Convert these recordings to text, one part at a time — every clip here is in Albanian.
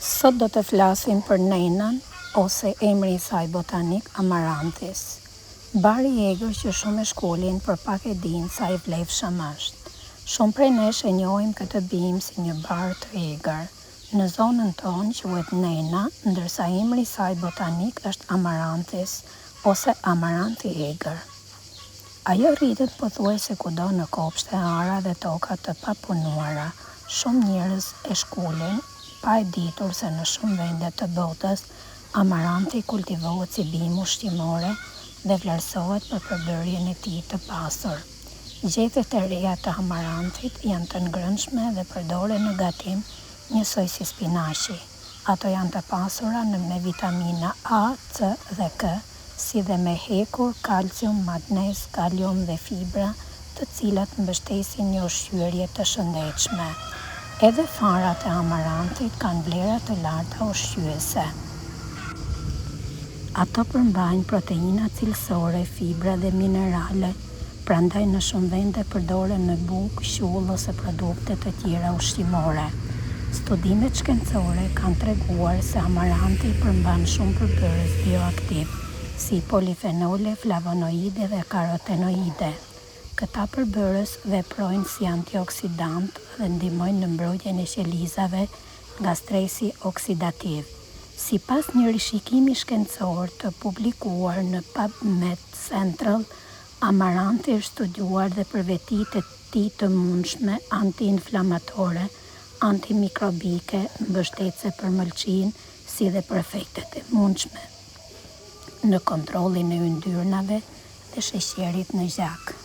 Sot do të flasim për nenën ose emri i saj botanik Amaranthis. Bari i egër që shumë e shkollin për pak e dinë sa i vlefshëm është. Shumë prej nesh e njohim këtë bimë si një bar të egër. Në zonën tonë quhet nena, ndërsa emri i saj botanik është Amaranthis ose Amaranth i egër. Ajo rritet pothuajse kudo në kopshte, ara dhe toka të papunuara. Shumë njerëz e shkollin pa e ditur se në shumë vende të botës, amaranthi kultivohet si bimë ushqimore dhe vlerësohet për përbërjen e tij të pasur. Gjethet e reja të amaranthit janë të ngrënshme dhe përdoren në gatim njësoj si spinaqi. Ato janë të pasura me vitamina A, C dhe K, si dhe me hekur, kalcium, magnez, kalium dhe fibra, të cilat mbështesin një ushqyerje të shëndetshme. Edhe farat e amaranthit kanë vlera të larta ushqyese. Ato përmbajnë proteina cilësore, fibra dhe minerale, prandaj në shumë vende përdoren në bukë, shull ose produkte të tjera ushqimore. Studimet shkencore kanë treguar se amaranthi përmban shumë përbërës bioaktiv, si polifenole, flavonoide dhe karotenoide. Këta përbërës veprojnë si antioksidant dhe ndihmojnë në mbrojtjen e qelizave nga stresi oksidativ. Sipas një rishikimi shkencor të publikuar në PubMed Central, amaranthi është studiuar dhe për vetitë e tij të mundshme antiinflamatore, antimikrobike, mbështetëse për mëlçinë, si dhe për efektet e mundshme në kontrollin e yndyrnave dhe sheqerit në gjak.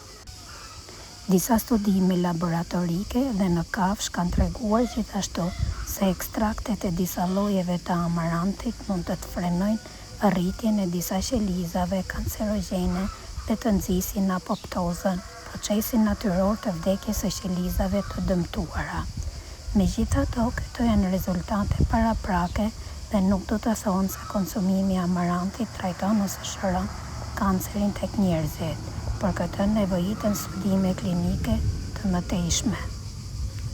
Disa studime laboratorike dhe në kafshë kanë treguar gjithashtu se ekstraktet e disa llojeve të amaranthit mund të frenojnë rritjen e disa qelizave kancerogjene dhe të nxisin apoptozën, procesin natyror të vdekjes së qelizave të dëmtuara. Megjithatë, këto janë rezultate paraprake dhe nuk do të thonë se konsumimi i amaranthit trajton ose shëron kancerin tek njerëzit. Për këtë nevojiten studime klinike të mëtejshme.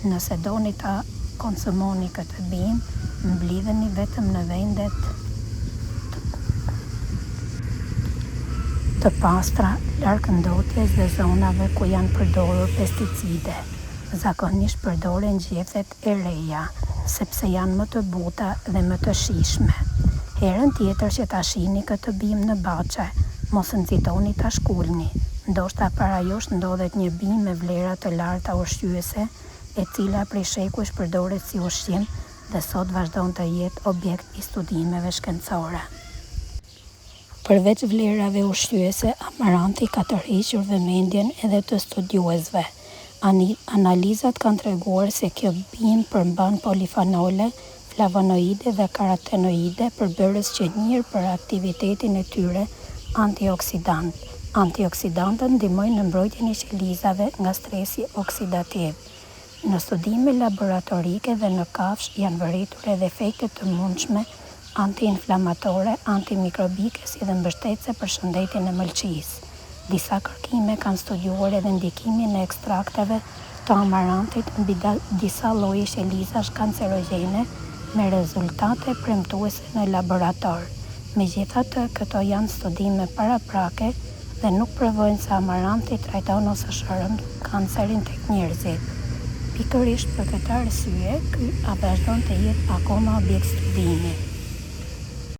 Nëse doni ta konsumoni këtë bimë, mblidheni vetëm në vendet të pastra, larg ndotjes dhe zonave ku janë përdorur pesticide. Zakonisht përdoren gjethet e reja, sepse janë më të buta dhe më të shijshme. Herën tjetër që ta shihni këtë bimë në baçe, mos nxitoni ta shkulni. Ndoshta para jush ndodhet një bimë me vlera të larta ushqyese, e cila prej shekush përdoret si ushqim dhe sot vazhdon të jetë objekt i studimeve shkencore. Përveç vlerave ushqyese, amaranthi ka tërhequr vëmendjen edhe të studiuesve. Analizat kanë treguar se kjo bimë përmban polifenole, flavonoide dhe karotenoide, përbërës që njëjë për aktivitetin e tyre antioksidant. Antioksidantët ndihmojnë në mbrojtjen e qelizave nga stresi oksidativ. Në studime laboratorike dhe në kafshë janë vëritur edhe efekte të mundshme antiinflamatore, antimikrobike si dhe mbështetëse për shëndetjen e mëlçisë. Disa kërkime kanë studiuar edhe ndikimin e ekstrakteve të amaranthit mbi disa lloje qelizash kancerogjene me rezultate premtuese në laborator. Megjithatë, këto janë studime paraprake dhe nuk provojnë se amaranthi trajton ose shëron kancerin tek njerëzit. Pikërisht për këtë arsye, ky vazhdon të jetë akoma objekt studimi.